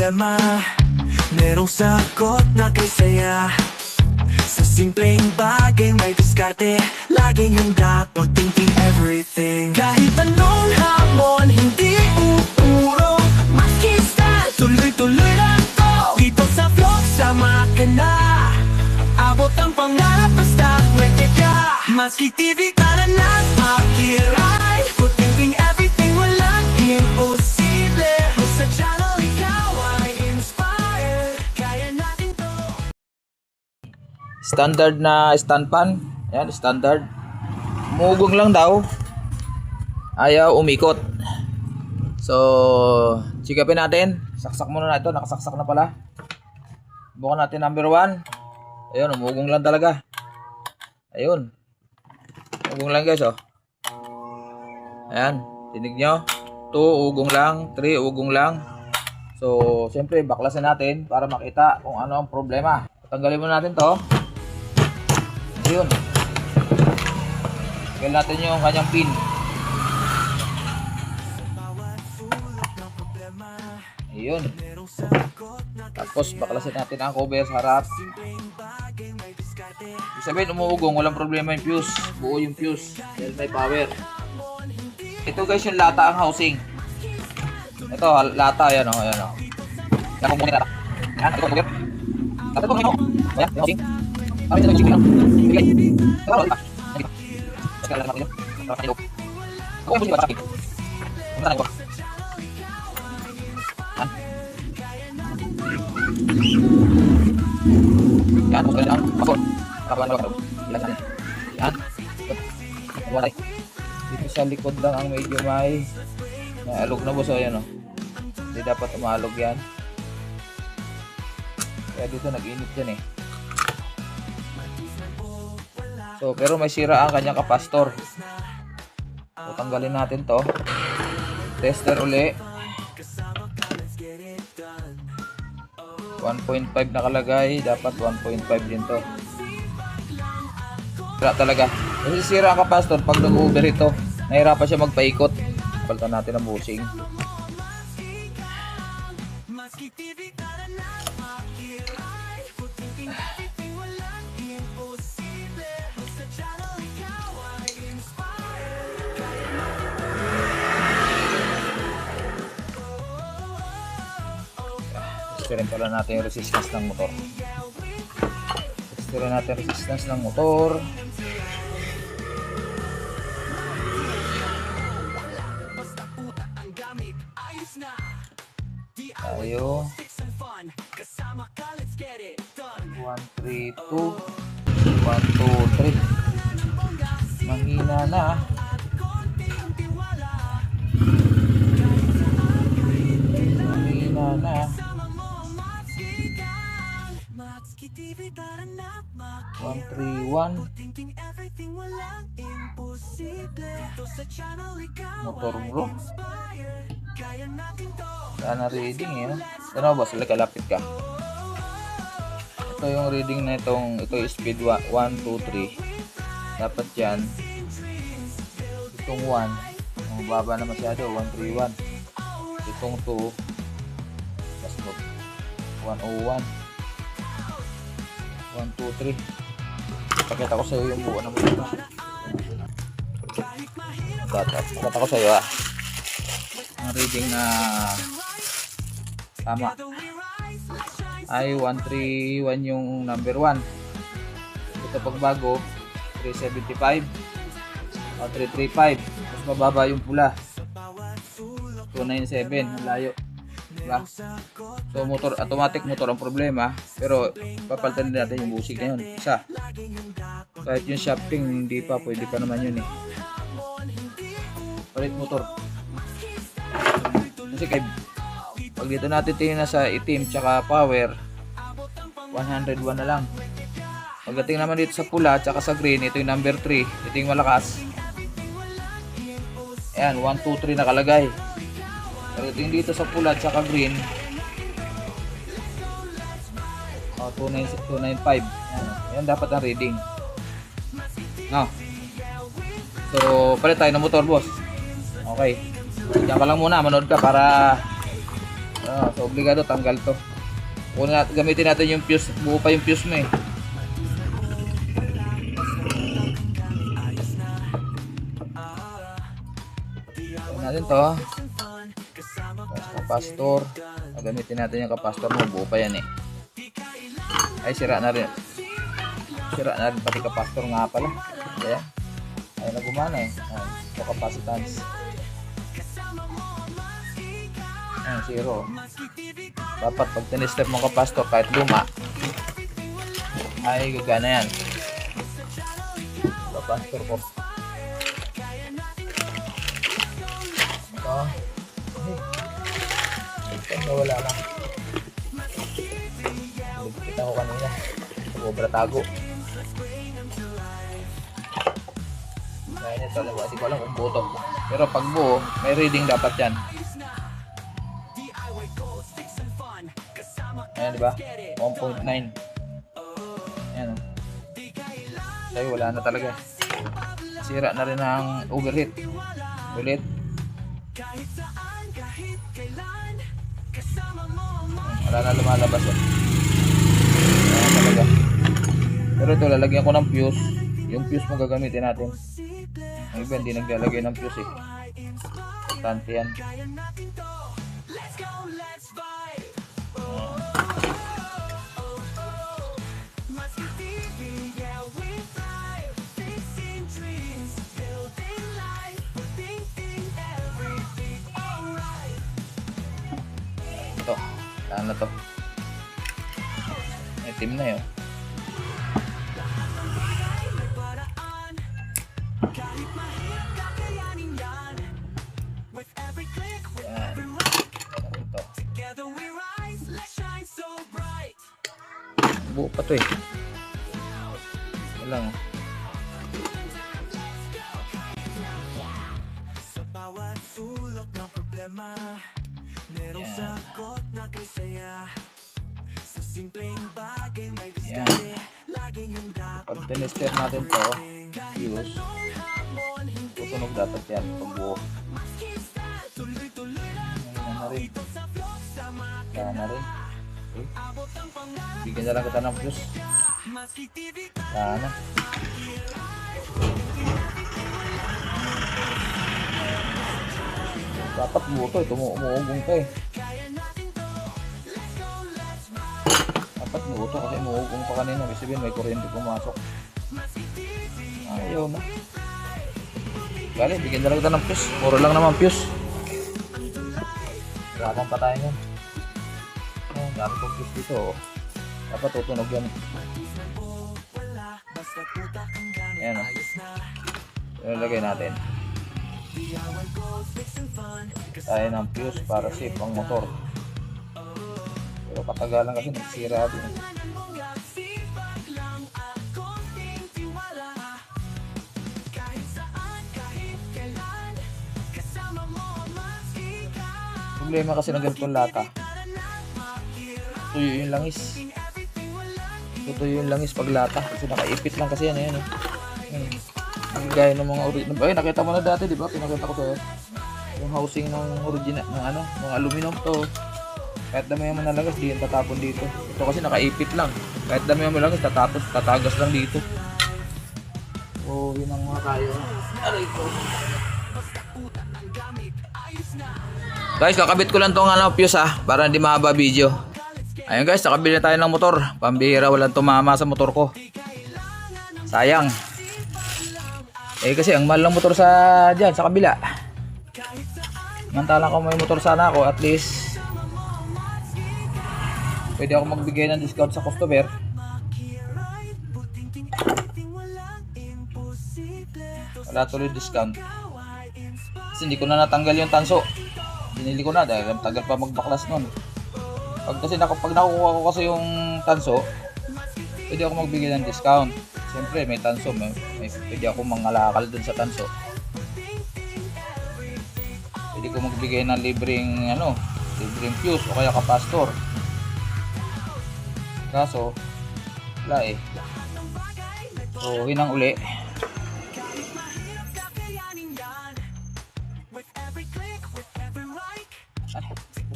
problema, merong sagot na kay saya. Sa simpleng bagay may diskarte, laging handa, no thinking everything. Kahit anong hamon, hindi uurong makista, tuloy-tuloy lang to. Dito sa vlog, sama ka na. Abot ang pangarap, basta pwede ka. Maski TV, tara na, makiray. Good thinking everything, walang imposible. Sa channel, ikaw ay inspired. Kaya natin to. Standard na stand pan. Yan, standard. Umugong lang daw. Ayaw umikot. So, sikapin natin. Saksak muna na ito. Nakasaksak na pala. Bukan natin number 1. Ayun, umugong lang talaga. Ayun. Ugong lang guys, oh. Ayan, tinig nyo. 2, ugong lang. 3, ugong lang. So, siyempre, baklasin natin para makita kung ano ang problema. Tanggalin muna natin to. Ayun. Tanggalin natin yung kanyang pin. Ayun. Tapos, baklasin natin ang cover sa harap. Ibig sabihin, umuugong, walang problema yung fuse. Buo yung fuse. Dahil may power. Ito guys, yung lata ang housing. Ito, lata, yan o. Yan o. Yan kung muna. Yan, ito cover. Lata ito, ito. Ayan, yung housing. Kami ito yung chicken. Bigay. Ito, ito. Sige, lang natin yun. Ako yung ba sa akin? Kumusta na ko? Yan, kumusta na ang pasok. Kapan lang. Yan. Wala. Dito sa likod lang ang medyo may alog na boss. Ayan o. Hindi dapat umalog yan. Kaya dito nag-init yan eh. So, pero may sira ang kanyang kapastor. So, tanggalin natin to. Tester uli. 1.5 nakalagay. Dapat 1.5 din to. Sira talaga. Kasi sira ang kapastor pag nag-over ito. Nahirapan siya magpaikot. Palitan natin ang bushing. Testerin pala natin yung resistance ng motor. Testerin natin yung resistance ng motor. Tayo 1, 3, 2 1, 2, 3. Mahina na. Mahina na. 1, 3, 1. Motor bro. Sana reading eh. Ano ba? Sila kalapit ka. Ito yung reading na itong. Ito yung speed 1, 2, 3. Dapat yan. Itong 1. Mababa na masyado. 1, 3, 1. Itong 2. Basta 101. 1, 2, 3. Pakita ko sa iyo yung buo ng motor. Pakita ko sa iyo ang reading na tama ay 131 yung number 1. Ito pagbago 375 o 335. Mas mababa yung pula 297. Ang layo, diba? So motor, automatic motor ang problema, pero papalitan din natin yung bushing na yun isa. Kahit yung shafting hindi pa, pwede pa naman yun eh. Palit motor. Kasi pag dito natin tingnan sa itim tsaka power 101 na lang. Pagdating naman dito sa pula tsaka sa green, ito yung number 3. Ito yung malakas. Ayan, 1, 2, 3 nakalagay. Pagdating dito sa pula tsaka green, 295. Yan dapat ang reading. No. So, palit tayo ng motor, boss. Okay. Diyan ka lang muna, manood ka para So obligado tanggal to. Gamitin natin yung fuse, buo pa yung fuse mo eh. Gawin natin to. Kapastor. Gamitin natin yung kapastor mo, buo pa yan eh. Ay, sira na rin. Sira na rin pati kapastor nga pala. Ayan. Ay, nagumana eh. So, capacitance. Ayan, 0. Dapat pag tinistep mo kapastor kahit luma, ay gagana yan. Kapastor ko. Ito. Ito, wala lang. Kita ko kanina. Sobra tago. Ngayon ito, hindi ko alam kung buo to. Pero pag buo, may reading dapat yan. Ayan, diba? 1.9. Ayan, o. Sa'yo, wala na talaga. Sira na rin ang overheat. Ulit. Wala na lumalabas, o. Ayan talaga. Pero ito, lalagyan ko ng fuse. Yung fuse mo gagamitin natin. Ang iba, hindi naglalagay ng fuse, eh. Importante yan. Ito, saan na to? Itim na yun. Yan. Ito. Buo pa to eh. Walang. Sa bawat sulok ng problema, merong sagot na kay saya. Sa simpleng bagay may diskarte, laging handa. Pag tinester natin to, fuse, tutunog dapat yan pag buo. Ngayon na rin. Kaya na rin. Okay. Bigyan na lang kita ng fuse. Sana. Dapat buo to, umuugong to eh. Dapat buo to kasi umuugong pa kanina. Kasi sabihin may kuryente pumasok. Ayaw na. Bale, bigyan na lang kita ng fuse. Puro lang naman fuse. Ramang pa tayo nun. Oh, dami kong fuse dito. Oh. Dapat tutunog yan. Ayan o. Ilalagay natin. Tayo ng fuse para safe ang motor. Pero katagalan kasi nagsira din. Problema kasi ng ganitong lata, tuyo yung langis. Tutuyo yung langis pag lata kasi nakaipit lang kasi yan. Ayan, ang gaya ng mga original. Ay, nakita mo na dati, di ba? Pinakita ko sa'yo yung housing ng original ng ano, ng aluminum to. Kahit dami mo nalagas, di yan tatapon dito. Ito kasi nakaipit lang. Kahit dami mo nalagas, tatagas lang dito. So, yun ang mga kaya. Aray ko. Guys, kakabit ko lang tong fuse para hindi mahaba video. Ayun guys, nakabili na tayo ng motor. Pambihira, walang tumama sa motor ko. Sayang. Eh kasi ang mahal ng motor sa dyan, sa kabila. Mantalang ko may motor sana ako, at least pwede ako magbigay ng discount sa customer. Wala tuloy discount. Kasi hindi ko na natanggal yung tanso. Binili ko na dahil tagal pa magbaklas nun. Pag nakukuha ko kasi yung tanso, pwede ako magbigay ng discount. Siyempre may tanso, pwede ako mangalakal dun sa tanso. Pwede ko magbigay ng libreng fuse o kaya kapastor. Kaso wala eh. So hinang uli.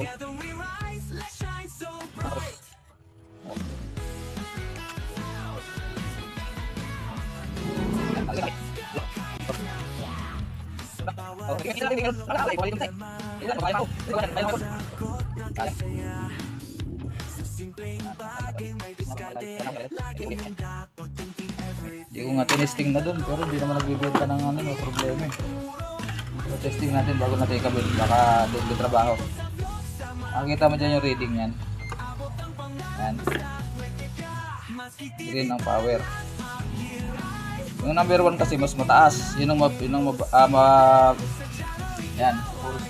Together we rise. Hindi ko nga tinesting na dun, pero hindi naman nagbibenta ng ano, no problema eh. So, testing natin bago natin ikabit, baka doon yung trabaho. Makikita mo dyan yung reading yan. Yan. Green ang power. Yung number 1 kasi mas mataas. Yun ang yan,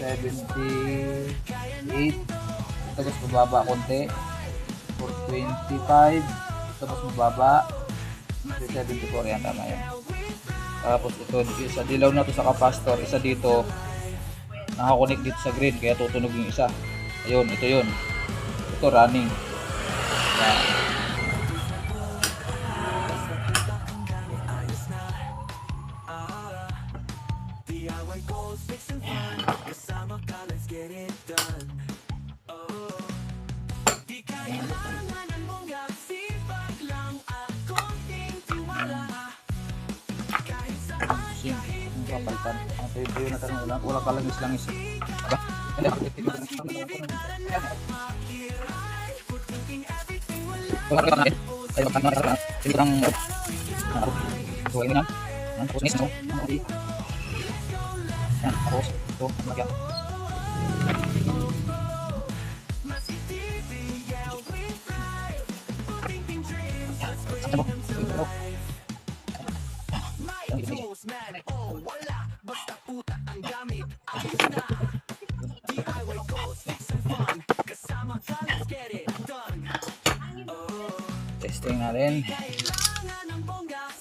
478. Ito mas mababa konti. 425. Ito mas mababa. 374 yan, tama yan. Tapos ito, isa dilaw na to sa capacitor, isa dito nakakonect dito sa green, kaya tutunog yung isa. Ayun, ito yun. Ito running. Yan. Yung kapalitan. Ito yun na tanong, walang kalangis-langis. Aba? Testing natin.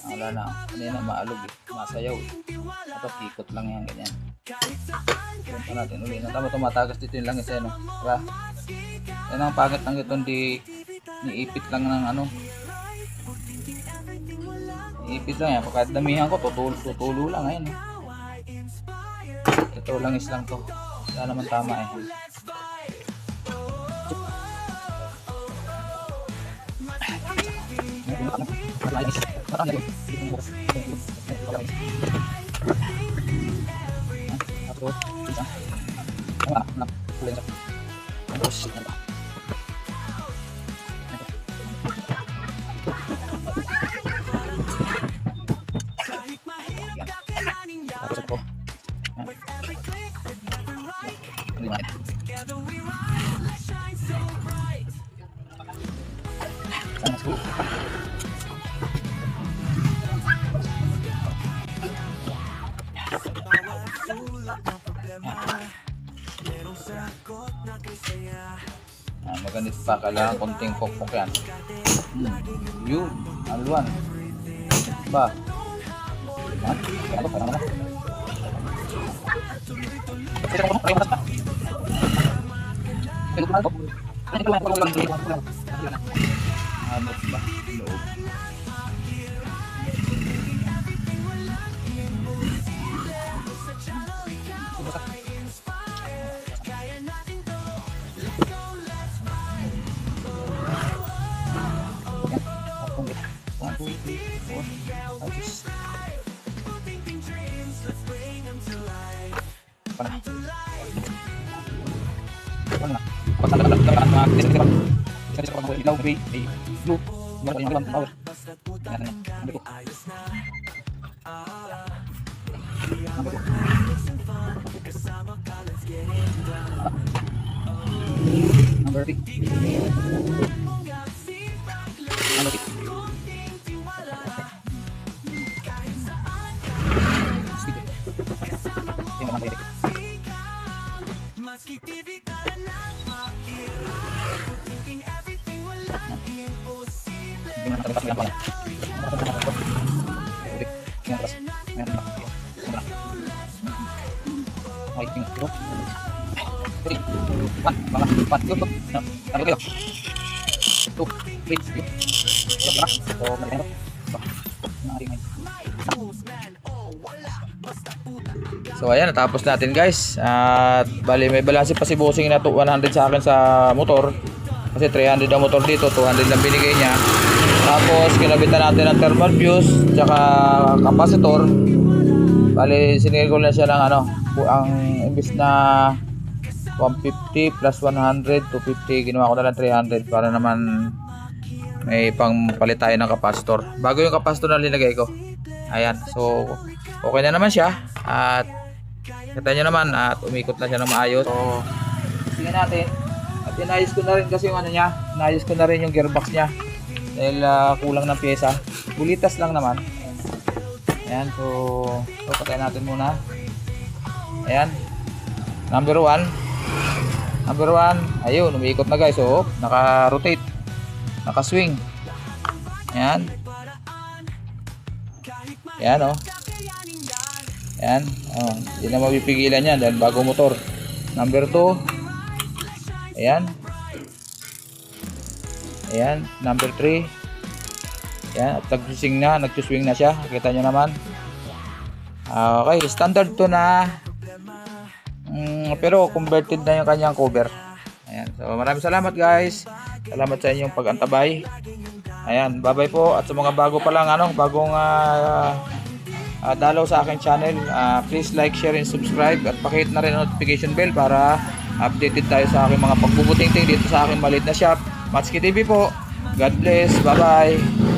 Wala na. Hindi na maalog eh. Masayaw eh. Dapat ikot lang yan. Ganyan. Punta natin ulit. Tama tumatagas dito yung langis eh. No? Diba? Yan ang pangit ng itong niipit lang ng ano. Niipit lang yan. Pagka damihan ko, tutulo lang. Ayan. Ito langis lang to. Wala naman tama eh. Magandit pa, kailangan konting pokpok yan. Yun, aluan. Ba? Ha? Ano pa naman? Ano ba? Loob. Number 3. So ayan, natapos natin guys. At bali may balanse pa si bossing na 100 sa akin sa motor. Kasi 300 ang motor dito, 200 lang binigay niya. Tapos kinabitan natin ng thermal fuse tsaka capacitor. Bali sinigil ko na siya ng ano, ang imbis na 150 plus 100, 250, ginawa ko na lang 300 para naman may pang palit tayo ng capacitor. Bago yung capacitor na linagay ko. Ayan, so okay na naman siya at kita nyo naman at umikot na siya ng maayos. So tingnan natin at inayos ko na rin kasi yung ano niya, inayos ko na rin yung gearbox niya dahil kulang ng pyesa. Bulitas lang naman. Ayan, so patayin natin muna. Ayan, number 1, ayun, umiikot na guys. So naka-rotate, naka-swing. Ayan, ayan oh. Ayan, oh, hindi na mapipigilan yan dahil bago motor. Number 2, ayan. Ayan, number 3. Ayan, at nag-swing na siya. Kita nyo naman. Okay, standard to na. Pero converted na yung kanyang cover. Ayan, so maraming salamat guys. Salamat sa inyong pag-antabay. Ayan, bye-bye po. At sa mga bago pa lang, bagong dalaw sa aking channel, please like, share, and subscribe. At pakihit na rin ang notification bell para updated tayo sa aking mga pagbubuting-ting dito sa aking maliit na shop. Matsuki TV po. God bless. Bye-bye.